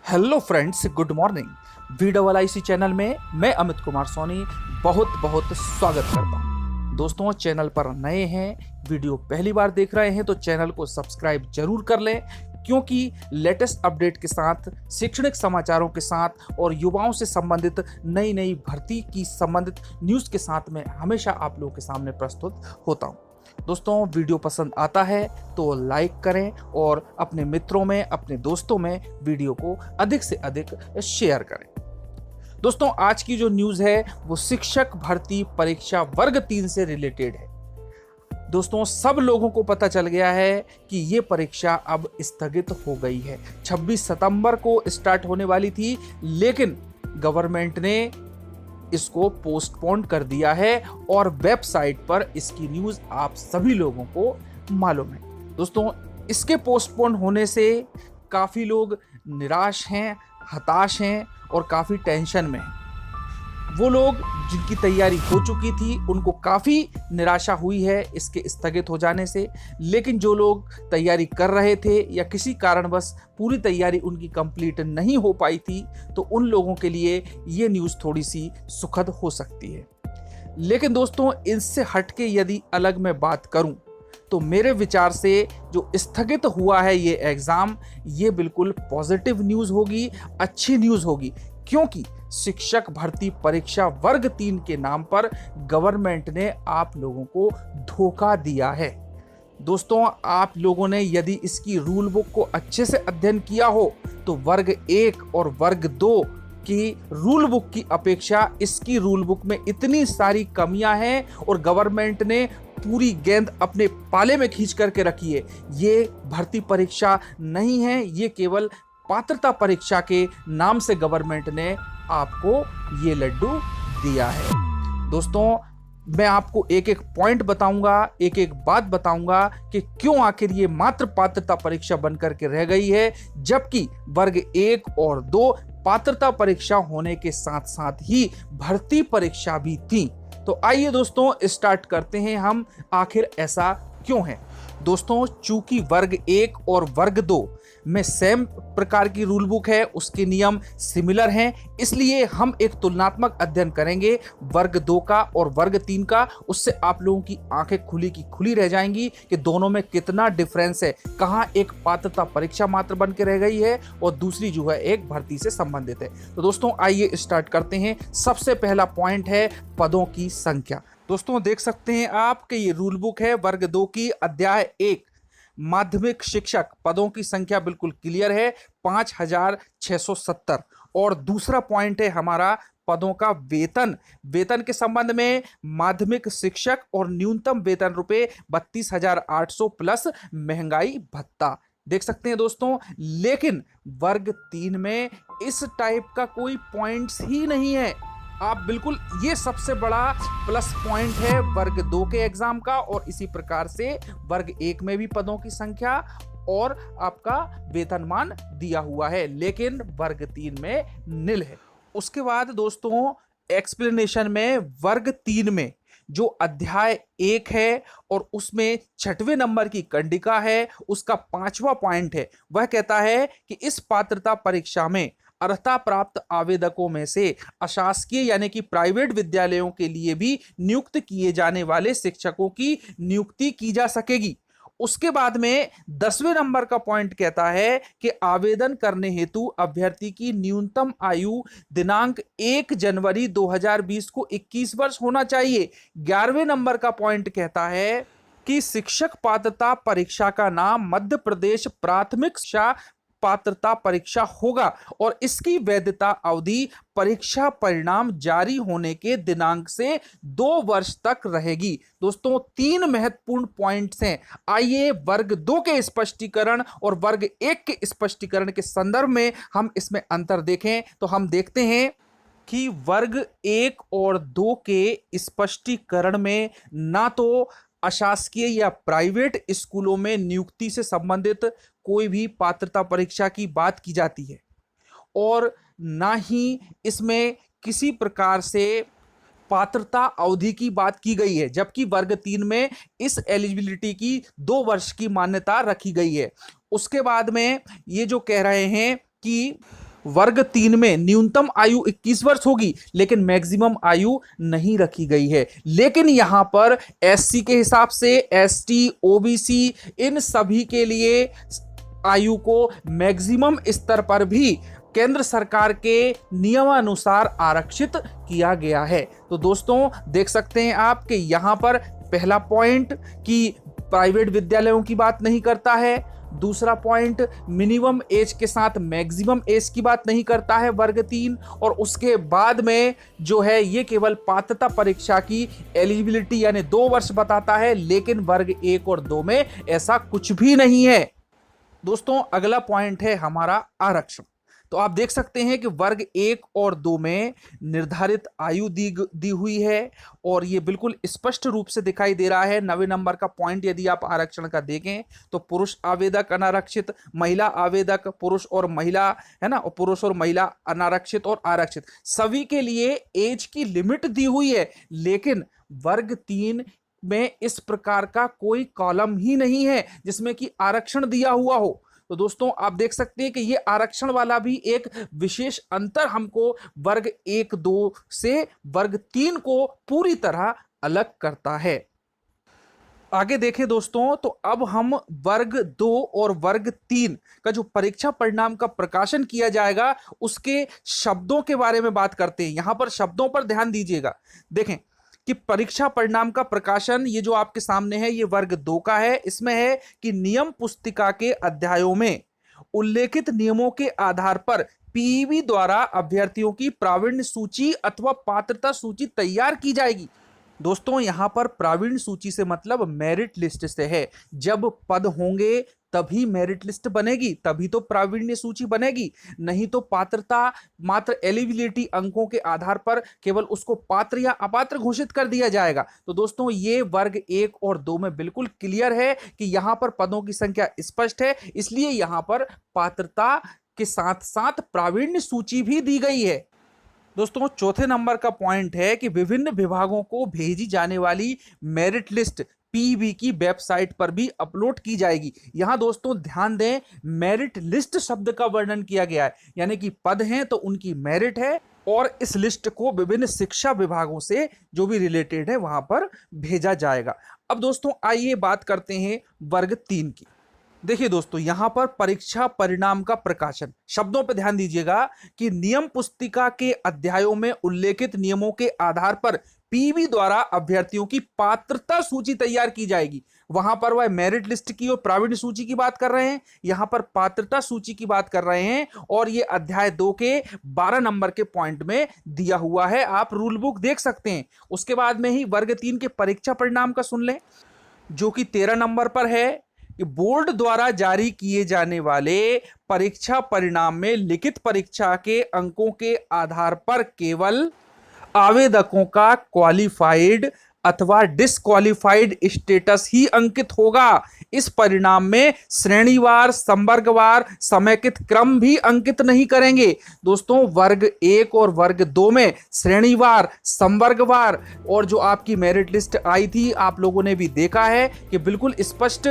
Hello friends, good morning. VIC channel में मैं अमित कुमार सोनी बहुत बहुत स्वागत करता हूँ। दोस्तों, चैनल पर नए हैं, वीडियो पहली बार देख रहे हैं तो चैनल को सब्सक्राइब जरूर कर लें, क्योंकि लेटेस्ट अपडेट के साथ, शैक्षणिक समाचारों के साथ और युवाओं से संबंधित नई नई भर्ती की संबंधित न्यूज़ के साथ मैं हमेशा आप लोगों के सामने प्रस्तुत होता हूँ। दोस्तों, वीडियो पसंद आता है तो लाइक करें और अपने मित्रों में, अपने दोस्तों में वीडियो को अधिक से अधिक शेयर करें। दोस्तों, आज की जो न्यूज़ है वो शिक्षक भर्ती परीक्षा वर्ग 3 से रिलेटेड है। दोस्तों, सब लोगों को पता चल गया है कि ये परीक्षा अब स्थगित हो गई है। 26 सितंबर को स्टार्ट होने वाली थी, लेकिन गवर्नमेंट ने इसको पोस्टपोन कर दिया है और वेबसाइट पर इसकी न्यूज़ आप सभी लोगों को मालूम है। दोस्तों, इसके पोस्टपोन होने से काफ़ी लोग निराश हैं, हताश हैं और काफ़ी टेंशन में हैं। वो लोग जिनकी तैयारी हो चुकी थी उनको काफ़ी निराशा हुई है इसके स्थगित हो जाने से, लेकिन जो लोग तैयारी कर रहे थे या किसी कारणवश पूरी तैयारी उनकी कंप्लीट नहीं हो पाई थी, तो उन लोगों के लिए ये न्यूज़ थोड़ी सी सुखद हो सकती है। लेकिन दोस्तों, इससे हटके यदि अलग मैं बात करूं तो मेरे विचार से जो स्थगित हुआ है ये एग्ज़ाम, ये बिल्कुल पॉजिटिव न्यूज़ होगी, अच्छी न्यूज़ होगी, क्योंकि शिक्षक भर्ती परीक्षा वर्ग 3 के नाम पर गवर्नमेंट ने आप लोगों को धोखा दिया है। दोस्तों, आप लोगों ने यदि इसकी रूल बुक को अच्छे से अध्ययन किया हो तो वर्ग 1 और वर्ग 2 की रूल बुक की अपेक्षा इसकी रूल बुक में इतनी सारी कमियां हैं और गवर्नमेंट ने पूरी गेंद अपने पाले में खींच करके रखी है। ये भर्ती परीक्षा नहीं है, ये केवल पात्रता परीक्षा के नाम से गवर्नमेंट ने आपको ये लड्डू दिया है। दोस्तों, मैं आपको एक एक पॉइंट बताऊंगा, एक एक बात बताऊंगा कि क्यों आखिर ये मात्र पात्रता परीक्षा बनकर के रह गई है, जबकि वर्ग 1 और 2 पात्रता परीक्षा होने के साथ साथ ही भर्ती परीक्षा भी थी। तो आइए दोस्तों, स्टार्ट करते हैं हम, आखिर ऐसा क्यों है। दोस्तों, चूंकि वर्ग 1 और वर्ग 2 में सेम प्रकार की रूल बुक है, उसके नियम सिमिलर हैं, इसलिए हम एक तुलनात्मक अध्ययन करेंगे वर्ग 2 का और वर्ग 3 का। उससे आप लोगों की आंखें खुली की खुली रह जाएंगी कि दोनों में कितना डिफरेंस है, कहां एक पात्रता परीक्षा मात्र बन के रह गई है और दूसरी जो है एक भर्ती से संबंधित है। तो दोस्तों, आइए स्टार्ट करते हैं। सबसे पहला पॉइंट है पदों की संख्या। दोस्तों, देख सकते हैं आप कि ये रूल बुक है वर्ग 2 की, अध्याय 1 माध्यमिक शिक्षक, पदों की संख्या बिल्कुल क्लियर है 5670। और दूसरा पॉइंट है हमारा पदों का वेतन। वेतन के संबंध में माध्यमिक शिक्षक और न्यूनतम वेतन रुपए 32,800 प्लस महंगाई भत्ता। देख सकते हैं दोस्तों, लेकिन वर्ग 3 में इस टाइप का कोई पॉइंट्स ही नहीं है। आप बिल्कुल, ये सबसे बड़ा प्लस पॉइंट है वर्ग 2 के एग्जाम का। और इसी प्रकार से वर्ग 1 में भी पदों की संख्या और आपका वेतनमान दिया हुआ है, लेकिन वर्ग 3 में निल है। उसके बाद दोस्तों, एक्सप्लेनेशन में वर्ग 3 में जो अध्याय 1 है और उसमें 6वें नंबर की कंडिका है, उसका 5वां पॉइंट है, वह कहता है कि इस पात्रता परीक्षा में अर्हता प्राप्त आवेदकों में से अशासकीय यानी कि प्राइवेट विद्यालयों के लिए भी नियुक्त किए जाने वाले शिक्षकों की नियुक्ति की जा सकेगी। उसके बाद में 10वें नंबर का पॉइंट कहता है कि आवेदन करने हेतु अभ्यर्थी की न्यूनतम आयु दिनांक 1 जनवरी 2020 को 21 वर्ष होना चाहिए। 11वें नंबर का पॉइंट कहता है कि शिक्षक पात्रता परीक्षा का नाम मध्य प्रदेश प्राथमिक शिक्षा पात्रता परीक्षा होगा और इसकी वैधता अवधि परीक्षा परिणाम जारी होने के दिनांक से 2 वर्ष तक रहेगी। दोस्तों, 3 महत्वपूर्ण पॉइंट्स हैं। आइए वर्ग 2 के स्पष्टीकरण और वर्ग 1 के स्पष्टीकरण के संदर्भ में हम इसमें अंतर देखें तो हम देखते हैं कि वर्ग 1 और 2 के स्पष्टीकरण में ना तो अशासकीय या प्राइवेट स्कूलों में नियुक्ति से संबंधित कोई भी पात्रता परीक्षा की बात की जाती है और ना ही इसमें किसी प्रकार से पात्रता अवधि की बात की गई है, जबकि वर्ग 3 में इस एलिजिबिलिटी की 2 वर्ष की मान्यता रखी गई है। उसके बाद में ये जो कह रहे हैं कि वर्ग 3 में न्यूनतम आयु 21 वर्ष होगी, लेकिन मैक्सिमम आयु नहीं रखी गई है। लेकिन यहां पर एससी के हिसाब से, एसटी, ओबीसी, इन सभी के लिए आयु को मैक्सिमम स्तर पर भी केंद्र सरकार के नियमानुसार आरक्षित किया गया है। तो दोस्तों देख सकते हैं आप कि यहां पर पहला पॉइंट कि प्राइवेट विद्यालयों की बात नहीं करता है, दूसरा पॉइंट मिनिमम एज के साथ मैक्सिमम एज की बात नहीं करता है वर्ग 3, और उसके बाद में जो है ये केवल पात्रता परीक्षा की एलिजिबिलिटी यानी 2 वर्ष बताता है, लेकिन वर्ग 1 और 2 में ऐसा कुछ भी नहीं है। दोस्तों अगला पॉइंट है हमारा आरक्षण। तो आप देख सकते हैं कि वर्ग 1 और 2 में निर्धारित आयु दी हुई है और ये बिल्कुल स्पष्ट रूप से दिखाई दे रहा है। 9वें नंबर का पॉइंट यदि आप आरक्षण का देखें तो पुरुष आवेदक अनारक्षित, महिला आवेदक, पुरुष और महिला, है ना, और पुरुष और महिला अनारक्षित और आरक्षित, सभी के लिए एज की लिमिट दी हुई है। लेकिन वर्ग 3 में इस प्रकार का कोई कॉलम ही नहीं है जिसमें कि आरक्षण दिया हुआ हो। तो दोस्तों आप देख सकते हैं कि ये आरक्षण वाला भी एक विशेष अंतर हमको वर्ग 1, 2 से वर्ग 3 को पूरी तरह अलग करता है। आगे देखें दोस्तों, तो अब हम वर्ग 2 और वर्ग 3 का जो परीक्षा परिणाम का प्रकाशन किया जाएगा उसके शब्दों के बारे में बात करते हैं। यहां पर शब्दों पर ध्यान दीजिएगा। देखें कि परीक्षा परिणाम का प्रकाशन, ये जो आपके सामने है ये वर्ग 2 का है। इसमें है कि नियम पुस्तिका के अध्यायों में उल्लेखित नियमों के आधार पर पीईबी द्वारा अभ्यर्थियों की प्रावीण्य सूची अथवा पात्रता सूची तैयार की जाएगी। दोस्तों यहां पर प्रावीण्य सूची से मतलब मेरिट लिस्ट से है। जब पद होंगे तभी मेरिट लिस्ट बनेगी, तभी तो प्रावीण्य सूची बनेगी, नहीं तो पात्रता मात्र एलिजिबिलिटी अंकों के आधार पर केवल उसको पात्र या अपात्र घोषित कर दिया जाएगा। तो दोस्तों ये वर्ग 1 और 2 में बिल्कुल क्लियर है कि यहां पर पदों की संख्या स्पष्ट है, इसलिए यहां पर पात्रता के साथ साथ प्रावीण्य सूची भी दी गई है। दोस्तों चौथे नंबर का पॉइंट है कि विभिन्न विभागों को भेजी जाने वाली मेरिट लिस्ट पीईबी की वेबसाइट पर भी अपलोड की जाएगी। यहां दोस्तों ध्यान दें, मेरिट लिस्ट शब्द का वर्णन किया गया है, यानी कि पद हैं तो उनकी मेरिट है और इस लिस्ट को विभिन्न शिक्षा विभागों से जो भी रिलेटेड है वहां पर भेजा जाएगा। अब दोस्तों आइए बात करते हैं वर्ग 3 की। देखिए दोस्तों यहां पर परीक्षा परिणाम का प्रकाशन, शब्दों पर ध्यान दीजिएगा कि नियम पुस्तिका के अध्यायों में उल्लेखित नियमों के आधार पर पीईबी द्वारा अभ्यर्थियों की पात्रता सूची तैयार की जाएगी। वहां पर वह मेरिट लिस्ट की और प्रावीण्य सूची की बात कर रहे हैं, यहां पर पात्रता सूची की बात कर रहे हैं और ये अध्याय 2 के 12 नंबर के पॉइंट में दिया हुआ है। आप रूल बुक देख सकते हैं। उसके बाद में ही वर्ग 3 के परीक्षा परिणाम का सुन लें, जो कि 13 नंबर पर है। बोर्ड द्वारा जारी किए जाने वाले परीक्षा परिणाम में लिखित परीक्षा के अंकों के आधार पर केवल आवेदकों का क्वालिफाइड अथवा डिसक्वालिफाइड स्टेटस ही अंकित होगा। इस परिणाम में श्रेणीवार, संवर्गवार, समेकित क्रम भी अंकित नहीं करेंगे। दोस्तों वर्ग 1 और वर्ग 2 में श्रेणीवार, संवर्गवार और जो आपकी मेरिट लिस्ट आई थी आप लोगों ने भी देखा है कि बिल्कुल स्पष्ट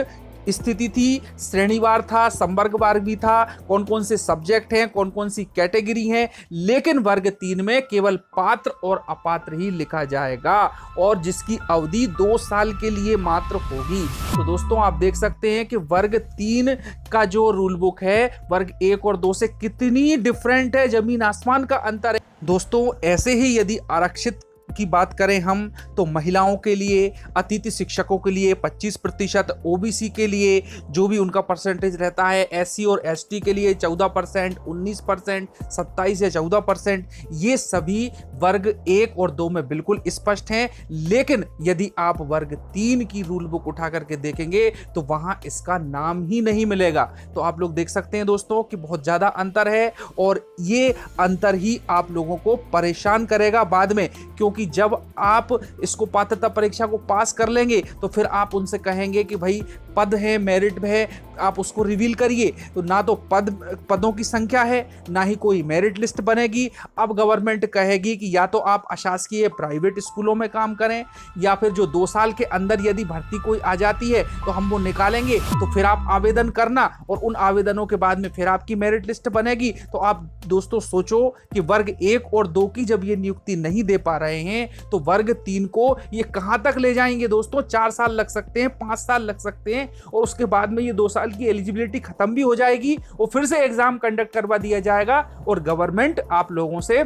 स्थिति थी। श्रेणीवार था, संवर्गवार भी था, कौन कौन से सब्जेक्ट हैं, कौन कौन सी कैटेगरी हैं। लेकिन वर्ग 3 में केवल पात्र और अपात्र ही लिखा जाएगा और जिसकी अवधि 2 साल के लिए मात्र होगी। तो दोस्तों आप देख सकते हैं कि वर्ग 3 का जो रूल बुक है वर्ग 1 और 2 से कितनी डिफरेंट है, जमीन आसमान का अंतर है। दोस्तों ऐसे ही यदि आरक्षित की बात करें हम तो महिलाओं के लिए, अतिथि शिक्षकों के लिए 25%, ओबीसी के लिए जो भी उनका परसेंटेज रहता है, एससी और एसटी के लिए 14%, 19%, 27 या 14%, ये सभी वर्ग 1 और 2 में बिल्कुल स्पष्ट हैं। लेकिन यदि आप वर्ग 3 की रूल बुक उठा करके देखेंगे तो वहां इसका नाम ही नहीं मिलेगा। तो आप लोग देख सकते हैं दोस्तों कि बहुत ज्यादा अंतर है और ये अंतर ही आप लोगों को परेशान करेगा बाद में, क्योंकि जब आप इसको पात्रता परीक्षा को पास कर लेंगे तो फिर आप उनसे कहेंगे कि भाई पद है, मेरिट है, आप उसको रिवील करिए। तो ना तो पदों की संख्या है, ना ही कोई मेरिट लिस्ट बनेगी। अब गवर्नमेंट कहेगी कि या तो आप अशासकीय प्राइवेट स्कूलों में काम करें, या फिर जो 2 साल के अंदर यदि भर्ती कोई आ जाती है तो हम वो निकालेंगे, तो फिर आप आवेदन करना, और उन आवेदनों के बाद में फिर आपकी मेरिट लिस्ट बनेगी। तो आप दोस्तों सोचो कि वर्ग 1 और 2 की जब ये नियुक्ति नहीं दे पा रहे हैं तो वर्ग 3 को ये कहां तक ले जाएंगे दोस्तों। 4 साल लग सकते हैं, 5 साल लग सकते हैं, और उसके बाद में ये 2 साल की एलिजिबिलिटी खत्म भी हो जाएगी और फिर से एग्जाम कंडक्ट करवा दिया जाएगा, और गवर्नमेंट आप लोगों से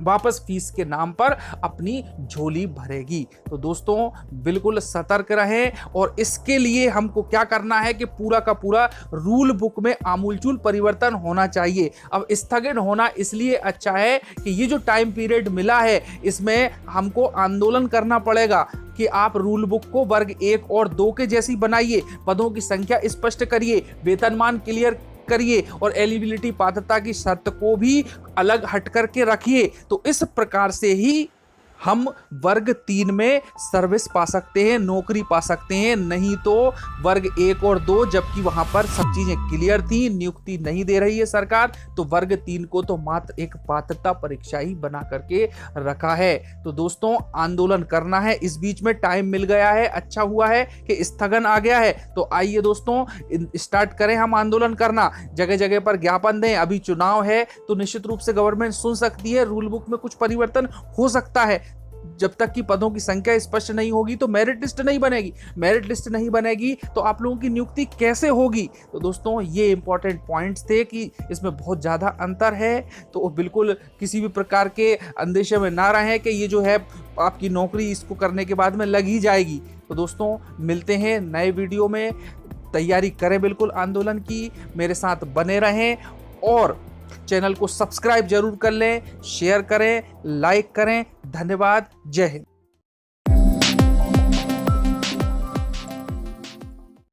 वापस फीस के नाम पर अपनी झोली भरेगी। तो दोस्तों बिल्कुल सतर्क रहें, और इसके लिए हमको क्या करना है कि पूरा का पूरा रूल बुक में आमूलचूल परिवर्तन होना चाहिए। अब स्थगन होना इसलिए अच्छा है कि ये जो टाइम पीरियड मिला है इसमें हमको आंदोलन करना पड़ेगा कि आप रूल बुक को वर्ग 1 और 2 के जैसी बनाइए, पदों की संख्या स्पष्ट करिए, वेतनमान क्लियर करिए, और एलिजिबिलिटी पात्रता की शर्त को भी अलग हट करके रखिए। तो इस प्रकार से ही हम वर्ग 3 में सर्विस पा सकते हैं, नौकरी पा सकते हैं। नहीं तो वर्ग 1 और 2 जबकि वहां पर सब चीजें क्लियर थी, नियुक्ति नहीं दे रही है सरकार, तो वर्ग 3 को तो मात्र एक पात्रता परीक्षा ही बना करके रखा है। तो दोस्तों आंदोलन करना है, इस बीच में टाइम मिल गया है, अच्छा हुआ है कि स्थगन आ गया है। तो आइए दोस्तों स्टार्ट करें हम आंदोलन करना, जगह जगह पर ज्ञापन दें। अभी चुनाव है तो निश्चित रूप से गवर्नमेंट सुन सकती है, रूल बुक में कुछ परिवर्तन हो सकता है। जब तक कि पदों की संख्या स्पष्ट नहीं होगी तो मेरिट लिस्ट नहीं बनेगी, मेरिट लिस्ट नहीं बनेगी तो आप लोगों की नियुक्ति कैसे होगी। तो दोस्तों ये इंपॉर्टेंट पॉइंट्स थे कि इसमें बहुत ज़्यादा अंतर है। तो बिल्कुल किसी भी प्रकार के अंदेशे में ना रहें कि ये जो है आपकी नौकरी इसको करने के बाद में लग ही जाएगी। तो दोस्तों मिलते हैं नए वीडियो में, तैयारी करें बिल्कुल आंदोलन की, मेरे साथ बने रहें, और चैनल को सब्सक्राइब जरूर कर लें, शेयर करें, लाइक करें। धन्यवाद, जय हिंद।